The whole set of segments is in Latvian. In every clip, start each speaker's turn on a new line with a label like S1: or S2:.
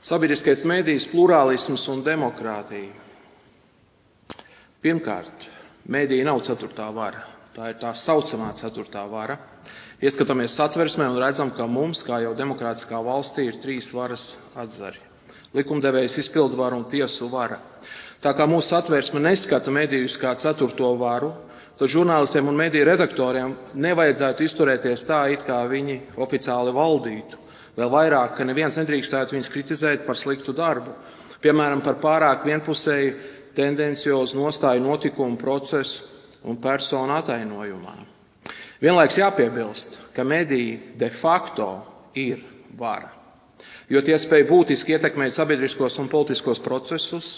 S1: Sabiedriskais medijs, plurālisms un demokrātija. Pirmkārt, mediji nav ceturtā vara. Tā ir tā saucamā ceturtā vara. Ieskatāmies satversmē un redzam, ka mums, kā jau demokrātiskā valstī, ir trīs varas atzari. Likumdevējs, izpildvara un tiesu vara. Tā kā mūsu satversme neskata medijus kā ceturto varu, tad žurnālistiem un mediju redaktoriem nevajadzētu izturēties tā, it kā viņi oficiāli valdītu. Vēl vairāk, ka neviens nedrīkstētu viņus kritizēt par sliktu darbu, piemēram, par pārāk vienpusēju, tendenciozu nostāju notikumu, procesu un personu atainojumā. Vienlaiks jāpiebilst, ka mediji de facto ir vara, jo tie spēj būtiski ietekmēt sabiedriskos un politiskos procesus.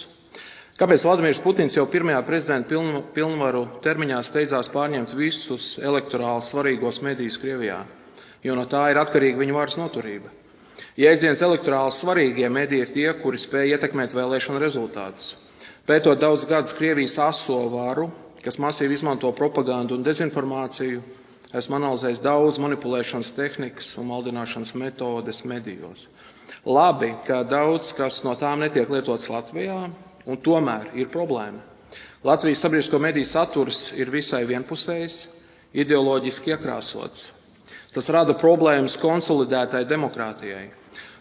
S1: Kāpēc Vladimirs Putins jau pirmajā prezidenta pilnvaru termiņā steidzās pārņemt visus elektorāli svarīgos medijus Krievijā? Jo no tā ir atkarīga viņa varas noturība. Jēdziens elektorāli svarīgie mediji ir tie, kuri spēj ietekmēt vēlēšanu rezultātus. Pētot daudz gadus Krievijas aso varu, kas masīvi izmanto propagandu un dezinformāciju, esmu analizējis daudz manipulēšanas tehnikas un maldināšanas metodes medijos. Labi, ka daudz kas no tām netiek lietots Latvijā, un tomēr ir problēma. Latvijas sabiedrisko mediju saturs ir visai vienpusējs, ideoloģiski iekrāsots. Tas rada problēmas konsolidētai demokrātijai.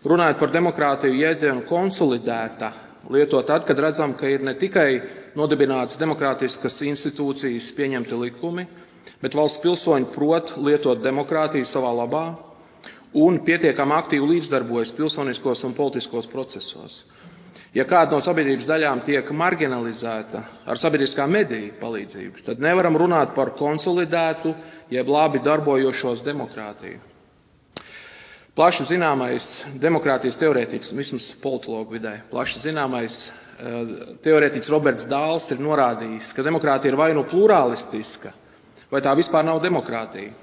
S1: Runājot par demokrātiju, jēdzienu konsolidēta lietot tad, kad redzam, ka ir ne tikai nodibinātas demokrātiskas institūcijas, pieņemti likumi, bet valsts pilsoņi prot lietot demokrātiju savā labā un pietiekami aktīvi līdzdarbojas pilsoniskos un politiskos procesos. Ja kāda no sabiedrības daļām tiek marginalizēta ar sabiedriskā mediju palīdzību, tad nevaram runāt par konsolidētu, jeb labi darbojošos demokrātiju. Plaši zināmais demokrātijas teorētiķis, vismaz politologu vidē, plaši zināmais teorētiķis Roberts Dāls ir norādījis, ka demokrātija ir vai nu plurālistiska, vai tā vispār nav demokrātija.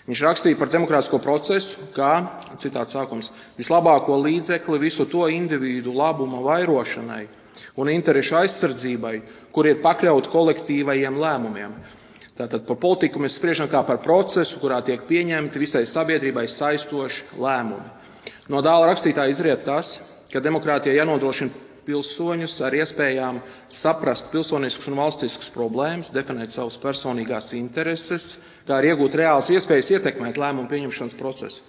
S1: Viņš rakstīja par demokrātisko procesu, kā, citāts sākums, vislabāko līdzekli visu to individu labuma vairošanai un interešu aizsardzībai, kur ir pakļauti kolektīvajiem lēmumiem. Tātad par politiku mēs spriežam kā par procesu, kurā tiek pieņemti visai sabiedrībai saistoši lēmumi. No Dāla rakstītā izriet tas, ka demokrātija jānodrošina pilsoņus ar iespējām saprast pilsoniskas un valstiskas problēmas, definēt savas personīgās intereses, kā arī iegūt reālas iespējas ietekmēt lēmumu pieņemšanas procesu.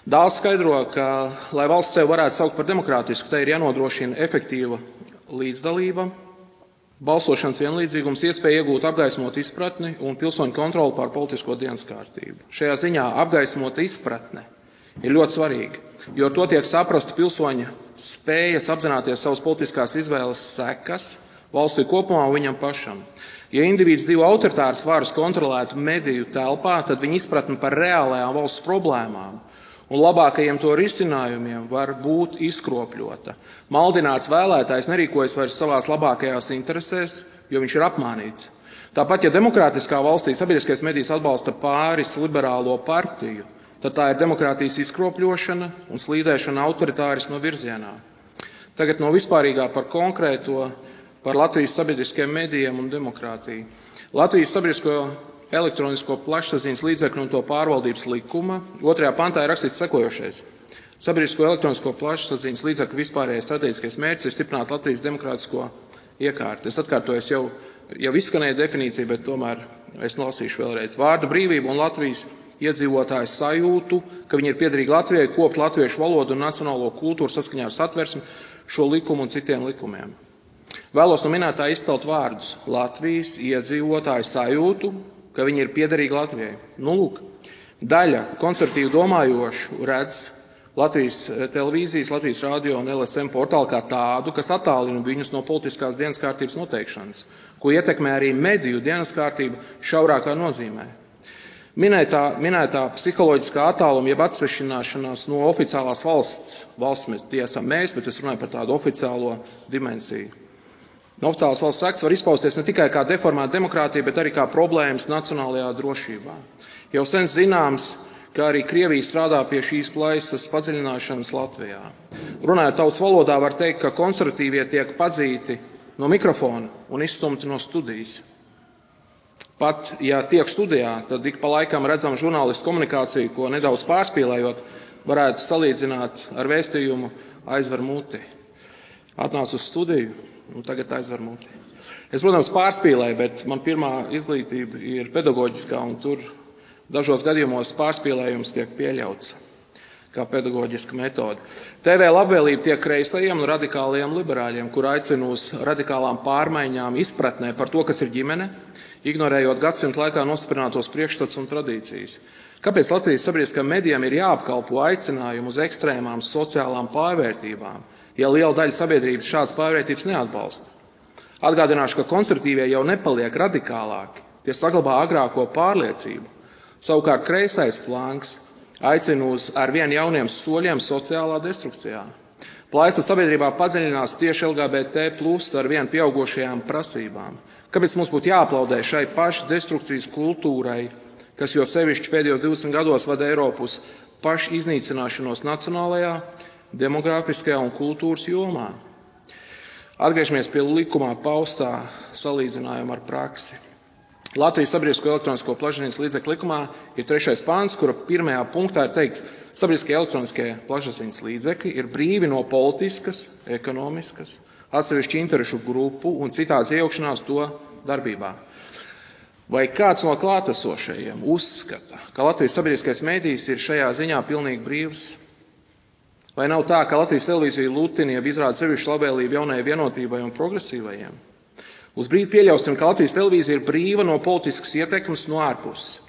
S1: Dāls skaidro, ka, lai valsts sev varētu saukt par demokrātisku, tai ir jānodrošina efektīva līdzdalība, balsošanas vienlīdzīgums, iespēja iegūt apgaismot izpratni un pilsoņu kontroli pār politisko dienas kārtību. Šajā ziņā apgaismota izpratne ir ļoti svarīga, jo ar to tiek saprasta pilsoņa spējas apzināties savas politiskās izvēles sekas valstī kopumā un viņam pašam. Ja indivīds dzīvo autoritāras varas kontrolētu mediju telpā, tad viņa izpratne par reālajām valsts problēmām un labākajiem to risinājumiem var būt izkropļota. Maldināts vēlētājs nerīkojas vairs savās labākajās interesēs, jo viņš ir apmānīts. Tāpat, ja demokrātiskā valstī sabiedriskais medijs atbalsta pāris liberālo partiju, tad tā ir demokrātijas izkropļošana un slīdēšana autoritārisma virzienā. Tagad no vispārīgā par konkrēto, par Latvijas sabiedriskajiem medijiem un demokrātiju. Latvijas sabiedrisko elektronisko plašsaziņas līdzekļu un to pārvaldības likuma 2. pantā ir rakstīts sekojošais. Sabiedrisko elektronisko plašsaziņas līdzekļu vispārējais strateģiskais mērķis ir stiprināt Latvijas demokrātisko iekārtu. Es atkārtojos jau izskanēja definīcija, bet tomēr es lasīšu vēlreiz. Vārda brīvību un Latvijas iedzīvotāju sajūtu, ka viņi ir piederīgi Latvijai, kopt latviešu valodu un nacionālo kultūru saskaņā ar satversmi, šo likumu un citiem likumiem. Vēlos no minētā izcelt vārdus Latvijas iedzīvotāju sajūtu, ka viņi ir piederīgi Latvijai. Lūk, daļa konservatīvi domājošu redz Latvijas televīzijas, Latvijas radio un LSM portālu kā tādu, kas attālina viņus no politiskās dienas kārtības noteikšanas, ko ietekmē arī mediju dienas kārtība šaurākā nozīmē. Minētā psiholoģiskā attāluma jeb atsvešināšanās no oficiālās valsts mēs, bet es runāju par tādu oficiālo dimensiju. Oficiālās valsts akts var izpausties ne tikai kā deformēta demokrātija, bet arī kā problēmas nacionālajā drošībā. Jau sen zināms, ka arī Krievija strādā pie šīs plaisas padziļināšanas Latvijā. Runājot tautas valodā, var teikt, ka konservatīvie tiek padzīti no mikrofona un izstumti no studijas. Pat, ja tiek studijā, tad ik pa laikam redzam žurnālistu komunikāciju, ko nedaudz pārspīlējot, varētu salīdzināt ar vēstījumu aizver muti. Atnācu uz studiju, un tagad aizver muti. Es, protams, pārspīlēju, bet man pirmā izglītība ir pedagoģiskā, un tur dažos gadījumos pārspīlējums tiek pieļauts kā pedagoģiska metode. TV labvēlība tiek kreisajiem un radikālajiem liberāļiem, kur aicina uz radikālām pārmaiņām izpratnē par to, kas ir ģimene, ignorējot gadsimtu laikā nostiprinātos priekšstats un tradīcijas. Kāpēc Latvijas sabiedriskajiem medijiem ir jāapkalpo aicinājumu uz ekstrēmām sociālām pārvērtībām, ja liela daļa sabiedrības šādas pārvērtības neatbalsta? Atgādināšu, ka konservatīvie jau nepaliek radikālāki, tie saglabā agrāko pārliecību. Savukārt kreisais flanks aicina uz arvien jauniem soļiem sociālā destrukcijā. Plaisa sabiedrībā padziļinās tieši LGBT plus ar vien pieaugošajām prasībām. Kāpēc mums būtu jāaplaudē šai paši destrukcijas kultūrai, kas jo sevišķi pēdējos 20 gados vada Eiropu uz pašu iznīcināšanos nacionālajā, demografiskajā un kultūras jomā? Atgriežamies pie likumā paustā salīdzinājuma ar praksi. Latvijas sabiedrisko elektronisko plašsaziņas līdzekļu likumā ir 3. pāns, kura 1. punktā ir teikts, sabiedriskie elektroniskie plašsaziņas līdzekļi ir brīvi no politiskas, ekonomiskas, atsevišķu interešu grupu un citādas iejaukšanās to darbībā. Vai kāds no klātesošajiem uzskata, ka Latvijas sabiedriskais mēdījis ir šajā ziņā pilnīgi brīvs? Vai nav tā, ka Latvijas televīzija Lutiniem izrāda sevišķu labvēlību jaunajai vienotībai un progresīvajiem? Uz brīdi pieļausim, ka Latvijas televīzija ir brīva no politiskas ietekmes no ārpuses.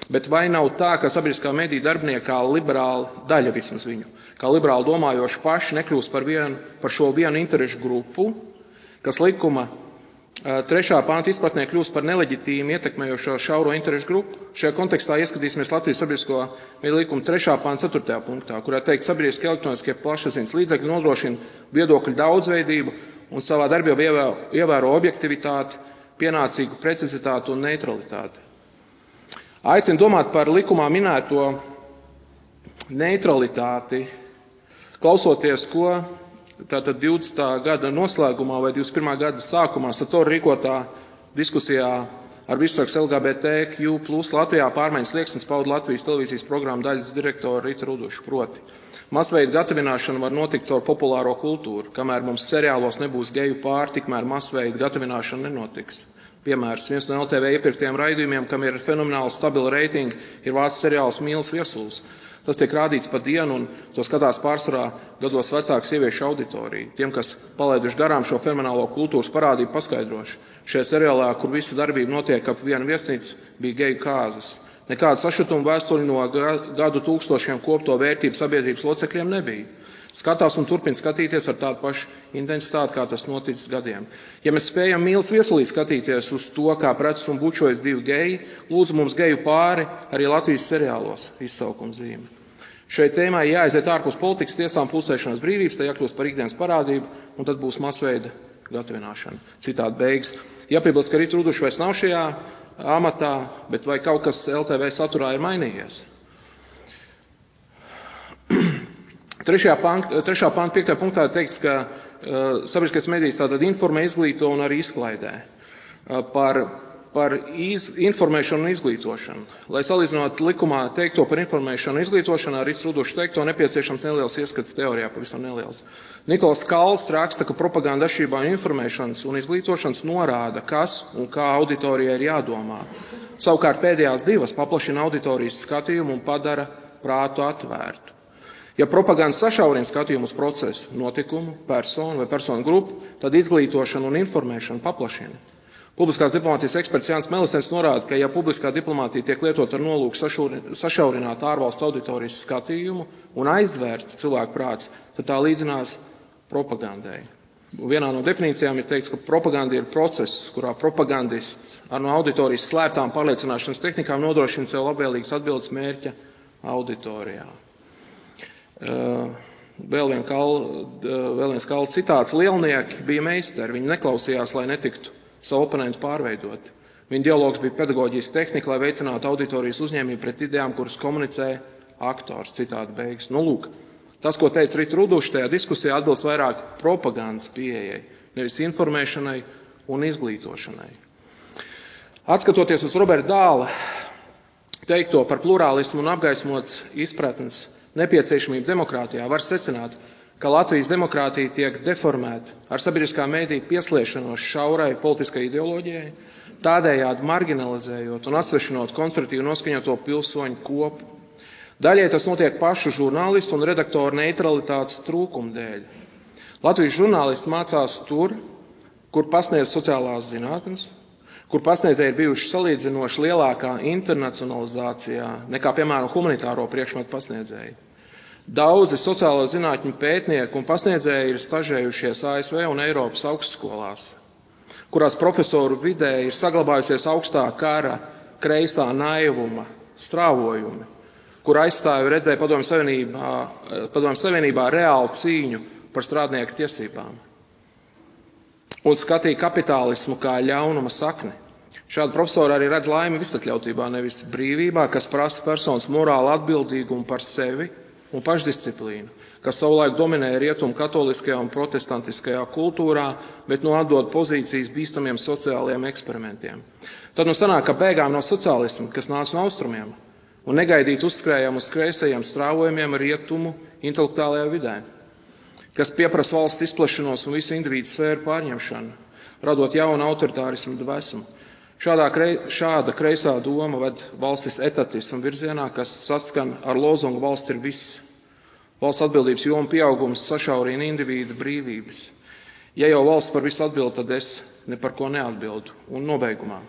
S1: Bet vai nav tā, ka sabiedriskā mediju darbinieki kā liberāli, daļa vismaz viņu, kā liberāli domājoši paši nekļūst par šo vienu interešu grupu, kas likuma 3. pānta izpratnē kļūst par neleģitīmu ietekmējošo šauro interešu grupu? Šajā kontekstā ieskatīsimies Latvijas sabiedrisko mediju likuma 3. pānta 4. punktā, kurā teikt, sabiedriskie elektroniskie plašsaziņas līdzekļi nodrošina viedokļu daudzveidību un savā darbībā ievēro objektivitāti, pienācīgu precizitāti un neutralitāti. Aicinu domāt par likumā minēto neutralitāti, klausoties, ko tātad 20. gada noslēgumā vai 21. gada sākumā Satora rīkotā diskusijā ar virsrakstu LGBTQ plus Latvijā pārmaiņas lieksnis pauda Latvijas televīzijas programmu daļas direktora Rita Ruduša, proti. Masveida gatavināšana var notikt caur populāro kultūru. Kamēr mums seriālos nebūs geju pāri, tikmēr masveida gatavināšana nenotiks. Piemērs, viens no LTV iepirktiem raidījumiem, kam ir fenomenāli stabila reitingi, ir vācu seriāls Mīls Viesulis. Tas tiek rādīts pa dienu, un to skatās pārsvarā gados vecāku sieviešu auditoriju. Tiem, kas palaiduši garām šo fenomenālo kultūras parādību, paskaidrošu. Šajā seriālā, kur visa darbība notiek ap vienu viesnīcu, bija geju kāzas. Nekāda sašutuma vēstuļu no gadu tūkstošiem kopto vērtību sabiedrības locekļiem nebija. Skatās un turpina skatīties ar tādu pašu intensitāti, kā tas noticis gadiem. Ja mēs spējam Mīls Viesulī skatīties uz to, kā preces un bučojas divi geji, lūdzu mums geju pāri arī Latvijas seriālos izsaukuma zīme. Šai tēmai jāaiziet ārpus politikas tiesām pulcēšanās brīvības, tai jākļūst par ikdienas parādību, un tad būs masveida gatavināšana. Citādi beigas. Jāpiebilst, ka Rita Ruduša vairs nav šajā amatā, bet vai kaut kas LTV saturā ir mainījies? 3. panta 5. punktā teikts, ka sabiedriskais medijs tātad informē, izglīto un arī izklaidē par informēšanu un izglītošanu. Lai salīdzinot likumā teikto par informēšanu un izglītošanu, ar Rits Ruduša teikto nepieciešams neliels ieskats teorijā, pavisam neliels. Nikols Kalls raksta, ka propaganda atšķirībā no informēšanas un izglītošanas norāda, kas un kā auditorijai ir jādomā. Savukārt pēdējās divas paplašina auditorijas skatījumu un padara prātu atvērtu. Ja propaganda sašaurina skatījumu uz procesu, notikumu, personu vai personu grupu, tad izglītošana un informēšana paplašina. Publiskās diplomātijas eksperts Jānis Melisens norāda, ka ja publiskā diplomātija tiek lietot ar nolūku sašaurināt ārvalstu auditorijas skatījumu un aizvērt cilvēku prāts, tad tā līdzinās propagandai. Vienā no definīcijām ir teikts, ka propaganda ir process, kurā propagandists ar no auditorijas slēptām pārliecināšanas tehnikām nodrošina sev labvēlīgas atbildes mērķa auditorijā. Vēl viens Kalla citāts. Lielnieki bija meistari, viņi neklausījās, lai netiktu savu oponentu pārveidot. Viņa dialogs bija pedagoģijas tehnika, lai veicinātu auditorijas uzņēmību pret idejām, kuras komunicē aktors, citādi beigas. Nu, lūk, tas, ko teica Rita Ruduša tajā diskusijā, atbilst vairāk propagandas pieejai, nevis informēšanai un izglītošanai. Atskatoties uz Roberta Dāla teikto par plurālismu un apgaismots izpratnes nepieciešamību demokrātijā, var secināt, ka Latvijas demokrātija tiek deformēta ar sabiedriskā mēdīja piesliešanos šaurai politiskai ideoloģijai, tādējādi marginalizējot un atsvešinot konservatīvi noskaņoto pilsoņu kopu. Daļai tas notiek pašu žurnālistu un redaktoru neutralitātes trūkuma dēļ. Latvijas žurnālisti mācās tur, kur pasniedz sociālās zinātnes, kur pasniedzēji ir bijuši salīdzinoši lielākā internacionalizācijā nekā, piemēram, humanitāro priekšmetu pasniedzēji. Daudzi sociālo zinātņu pētnieki un pasniedzēji ir stažējušies ASV un Eiropas augstskolās, kurās profesoru vidē ir saglabājusies augstā kara, kreisā naivuma strāvojumi, kur aizstāvi redzēja Padomju Savienībā reālu cīņu par strādnieku tiesībām un skatīja kapitālismu kā ļaunuma sakni. Šādi profesori arī redz laimi visatļautībā, nevis brīvībā, kas prasa personas morālu atbildīgumu par sevi un pašdisciplīnu, kas savulaik dominēja rietumu katoliskajā un protestantiskajā kultūrā, bet atdod pozīcijas bīstamiem sociālajiem eksperimentiem. Tad sanāk, ka bēgām no sociālisma, kas nāca no austrumiem, un negaidīt uzskrējām uz kreisajiem strāvojumiem rietumu intelektuālajā vidē, kas pieprasa valsts izplašanos un visu individu sfēru pārņemšanu, radot jaunu autoritārismu dvēsmu. Šāda kreisā doma ved valstis etatismu virzienā, kas saskan ar lozungu valsts ir viss. Valsts atbildības joma pieaugums sašaurina individu brīvības. Ja jau valsts par visu atbild, tad es ne par ko neatbildu. Un nobeigumā.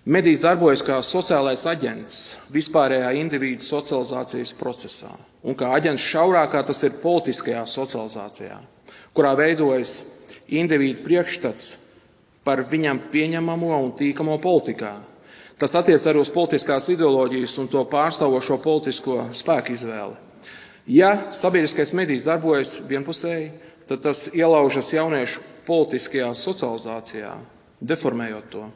S1: Medijas darbojas kā sociālais aģents vispārējā individu socializācijas procesā. Un kā aģents šaurākā tas ir politiskajā socializācijā, kurā veidojas individu priekšstats par viņam pieņemamo un tīkamo politikā. Tas attiec arī uz politiskās ideoloģijas un to pārstāvošo politisko spēku izvēli. Ja sabiedriskais medijs darbojas vienpusēji, tad tas ielaužas jauniešu politiskajā socializācijā, deformējot to.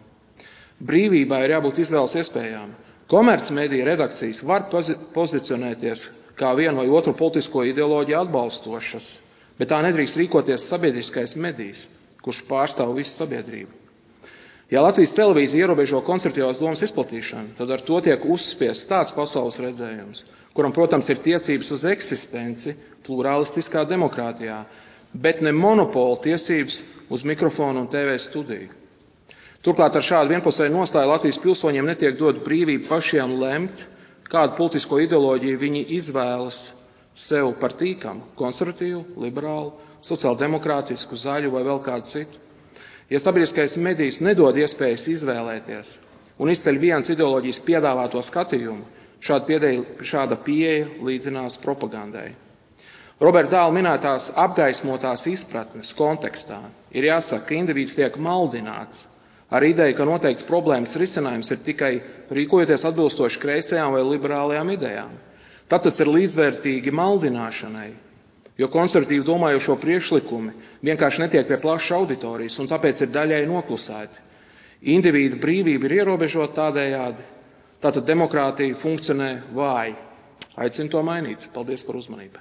S1: Brīvībā ir jābūt izvēles iespējām. Komercmediju redakcijas var pozicionēties kā vienu vai otru politisko ideoloģiju atbalstošas, bet tā nedrīkst rīkoties sabiedriskais medijs, kurš pārstāv visu sabiedrību. Ja Latvijas televīzija ierobežo konservatīvās domas izplatīšanu, tad ar to tiek uzspiests tāds pasaules redzējums, kuram, protams, ir tiesības uz eksistenci pluralistiskā demokrātijā, bet ne monopola tiesības uz mikrofonu un TV studiju. Turklāt ar šādu vienpusēju nostāju Latvijas pilsoņiem netiek dot brīvību pašiem lemt, kādu politisko ideoloģiju viņi izvēlas sev par tīkamu, konservatīvu, liberālu, sociāldemokrātisku, zaļu vai vēl kādu citu. Ja sabiedriskais medijs nedod iespējas izvēlēties un izceļ vienas ideoloģijas piedāvāto skatījumu, šāda pieeja līdzinās propagandai. Roberta Dāla minētās apgaismotās izpratnes kontekstā ir jāsaka, ka indivīds tiek maldināts ar ideju, ka noteikts problēmas risinājums ir tikai rīkojoties atbilstoši kreisajām vai liberālajām idejām. Tad tas ir līdzvērtīgi maldināšanai, jo konservatīvi domājošo priekšlikumi vienkārši netiek pie plašas auditorijas un tāpēc ir daļai noklusēti. Individu brīvība ir ierobežota tādējādi, tātad demokrātija funkcionē vāji. Aicinu to mainīt. Paldies par uzmanību.